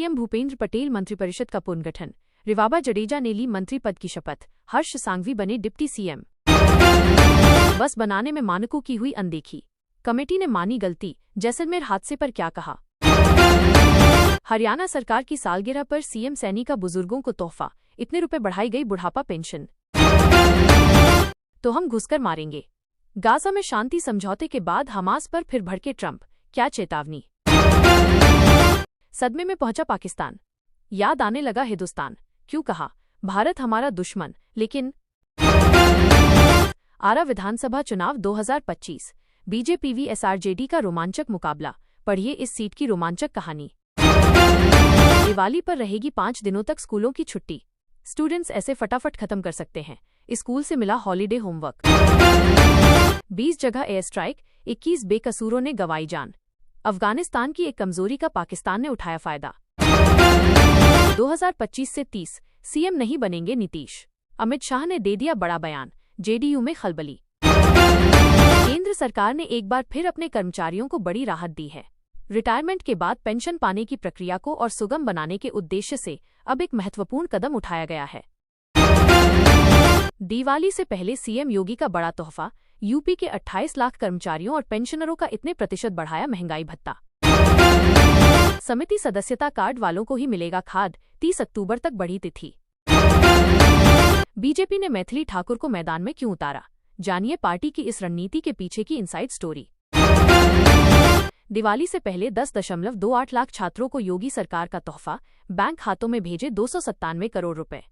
CM Bhupendra Patel मंत्रिपरिषद का पुनर्गठन। रिवाबा जडेजा ने ली मंत्री पद की शपथ। हर्ष सांघवी बने डिप्टी सीएम। बस बनाने में मानकों की हुई अनदेखी। कमेटी ने मानी गलती। जैसलमेर हादसे पर क्या कहा। हरियाणा सरकार की सालगिरह पर सीएम सैनी का बुजुर्गों को तोहफा। इतने रुपए बढ़ाई गई बुढ़ापा पेंशन। तो हम घुसकर मारेंगे। गाजा में शांति समझौते के बाद हमास पर फिर भड़के ट्रंप। क्या चेतावनी। सदमे में पहुंचा पाकिस्तान। याद आने लगा हिंदुस्तान। क्यों कहा भारत हमारा दुश्मन। लेकिन आरा विधानसभा चुनाव 2025 बीजेपी vs आरजेडी का रोमांचक मुकाबला। पढ़िए इस सीट की रोमांचक कहानी। दिवाली पर रहेगी 5 दिनों तक स्कूलों की छुट्टी। स्टूडेंट्स ऐसे फटाफट खत्म कर सकते हैं। स्कूल से मिला हॉलीडे होमवर्क। 20 जगह एयर स्ट्राइक, 21 बेकसूरों ने गंवाई जान। अफगानिस्तान की एक कमजोरी का पाकिस्तान ने उठाया फायदा। 2025 से 30 सीएम नहीं बनेंगे नीतीश। अमित शाह ने दे दिया बड़ा बयान। जेडीयू में खलबली। केंद्र सरकार ने एक बार फिर अपने कर्मचारियों को बड़ी राहत दी है। रिटायरमेंट के बाद पेंशन पाने की प्रक्रिया को और सुगम बनाने के उद्देश्य से अब एक महत्वपूर्ण कदम उठाया गया है। दिवाली से पहले सीएम योगी का बड़ा तोहफा। यूपी के 28 लाख कर्मचारियों और पेंशनरों का इतने प्रतिशत बढ़ाया महंगाई भत्ता। समिति सदस्यता कार्ड वालों को ही मिलेगा खाद। 30 अक्टूबर तक बढ़ी तिथि। बीजेपी ने मैथिली ठाकुर को मैदान में क्यों उतारा। जानिए पार्टी की इस रणनीति के पीछे की इनसाइड स्टोरी। दिवाली से पहले 10.28 लाख छात्रों को योगी सरकार का तोहफा। बैंक खातों में भेजे 297 करोड़ रुपए।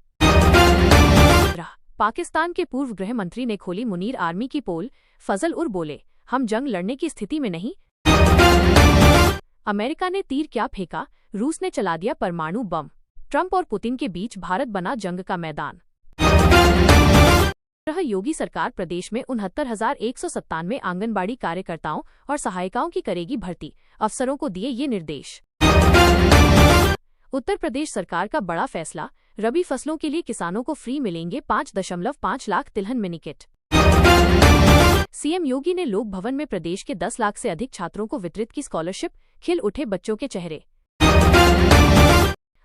पाकिस्तान के पूर्व गृह मंत्री ने खोली मुनीर आर्मी की पोल। फजल उर बोले, हम जंग लड़ने की स्थिति में नहीं। अमेरिका ने तीर क्या फेंका, रूस ने चला दिया परमाणु बम। ट्रंप और पुतिन के बीच भारत बना जंग का मैदान। योगी सरकार प्रदेश में 69,197 आंगनबाड़ी कार्यकर्ताओं और सहायिकाओं की करेगी भर्ती। अफसरों को दिए ये निर्देश। उत्तर प्रदेश सरकार का बड़ा फैसला। रबी फसलों के लिए किसानों को फ्री मिलेंगे 5.5 लाख तिलहन मिनी किट। सीएम योगी ने लोक भवन में प्रदेश के 10 लाख से अधिक छात्रों को वितरित की स्कॉलरशिप। खिल उठे बच्चों के चेहरे।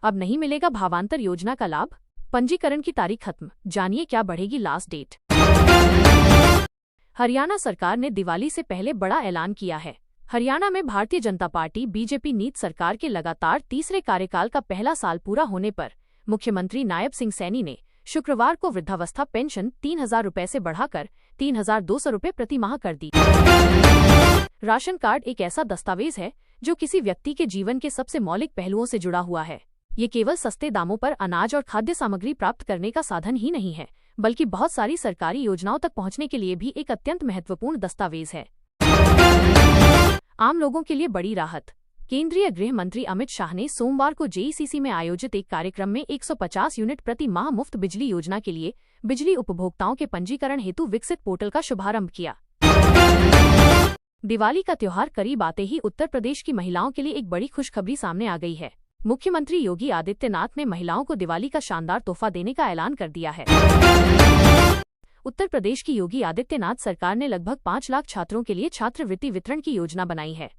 अब नहीं मिलेगा भावांतर योजना का लाभ। पंजीकरण की तारीख खत्म। जानिए क्या बढ़ेगी लास्ट डेट। हरियाणा सरकार ने दिवाली से पहले बड़ा ऐलान किया है। हरियाणा में भारतीय जनता पार्टी बीजेपी नीत सरकार के लगातार तीसरे कार्यकाल का पहला साल पूरा होने पर मुख्यमंत्री नायब सिंह सैनी ने शुक्रवार को वृद्धावस्था पेंशन 3,000 रुपए से बढ़ाकर 3,200 रुपए प्रति माह कर दी। राशन कार्ड एक ऐसा दस्तावेज है जो किसी व्यक्ति के जीवन के सबसे मौलिक पहलुओं से जुड़ा हुआ है। ये केवल सस्ते दामों पर अनाज और खाद्य सामग्री प्राप्त करने का साधन ही नहीं है, बल्कि बहुत सारी सरकारी योजनाओं तक पहुंचने के लिए भी एक अत्यंत महत्वपूर्ण दस्तावेज है। आम लोगों के लिए बड़ी राहत। केंद्रीय गृह मंत्री अमित शाह ने सोमवार को जेईसीसी में आयोजित एक कार्यक्रम में 150 यूनिट प्रति माह मुफ्त बिजली योजना के लिए बिजली उपभोक्ताओं के पंजीकरण हेतु विकसित पोर्टल का शुभारंभ किया। दिवाली का त्योहार करीब आते ही उत्तर प्रदेश की महिलाओं के लिए एक बड़ी खुशखबरी सामने आ गई है। मुख्यमंत्री योगी आदित्यनाथ ने महिलाओं को दिवाली का शानदार तोहफा देने का ऐलान कर दिया है। उत्तर प्रदेश की योगी आदित्यनाथ सरकार ने लगभग 5 लाख छात्रों के लिए छात्रवृत्ति वितरण की योजना बनाई है।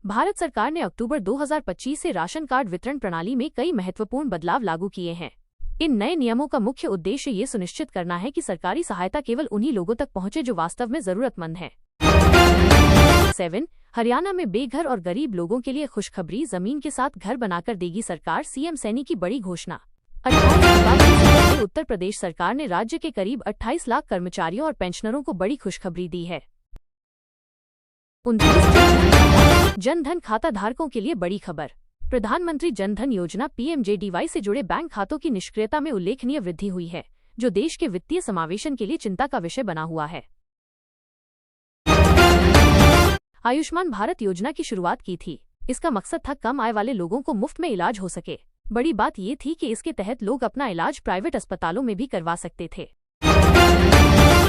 भारत सरकार ने अक्टूबर 2025 से राशन कार्ड वितरण प्रणाली में कई महत्वपूर्ण बदलाव लागू किए हैं। इन नए नियमों का मुख्य उद्देश्य ये सुनिश्चित करना है कि सरकारी सहायता केवल उन्हीं लोगों तक पहुंचे जो वास्तव में जरूरतमंद हैं। 7 हरियाणा में बेघर और गरीब लोगों के लिए खुशखबरी। जमीन के साथ घर बनाकर देगी सरकार। सीएम सैनी की बड़ी घोषणा। 28 दीपावली से पहले उत्तर प्रदेश सरकार ने राज्य के करीब 28 लाख कर्मचारियों और पेंशनरों को बड़ी खुशखबरी दी है। 29 जन धन खाता धारकों के लिए बड़ी खबर। प्रधानमंत्री जन धन योजना पीएमजेडीवाई से जुड़े बैंक खातों की निष्क्रियता में उल्लेखनीय वृद्धि हुई है, जो देश के वित्तीय समावेशन के लिए चिंता का विषय बना हुआ है। आयुष्मान भारत योजना की शुरुआत की थी। इसका मकसद था कम आय वाले लोगों को मुफ्त में इलाज हो सके। बड़ी बात ये थी कि इसके तहत लोग अपना इलाज प्राइवेट अस्पतालों में भी करवा सकते थे।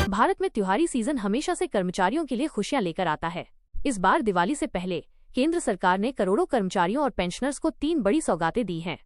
भारत में त्योहारी सीजन हमेशा से कर्मचारियों के लिए खुशियां लेकर आता है। इस बार दिवाली से पहले केंद्र सरकार ने करोड़ों कर्मचारियों और पेंशनर्स को 3 बड़ी सौगातें दी हैं।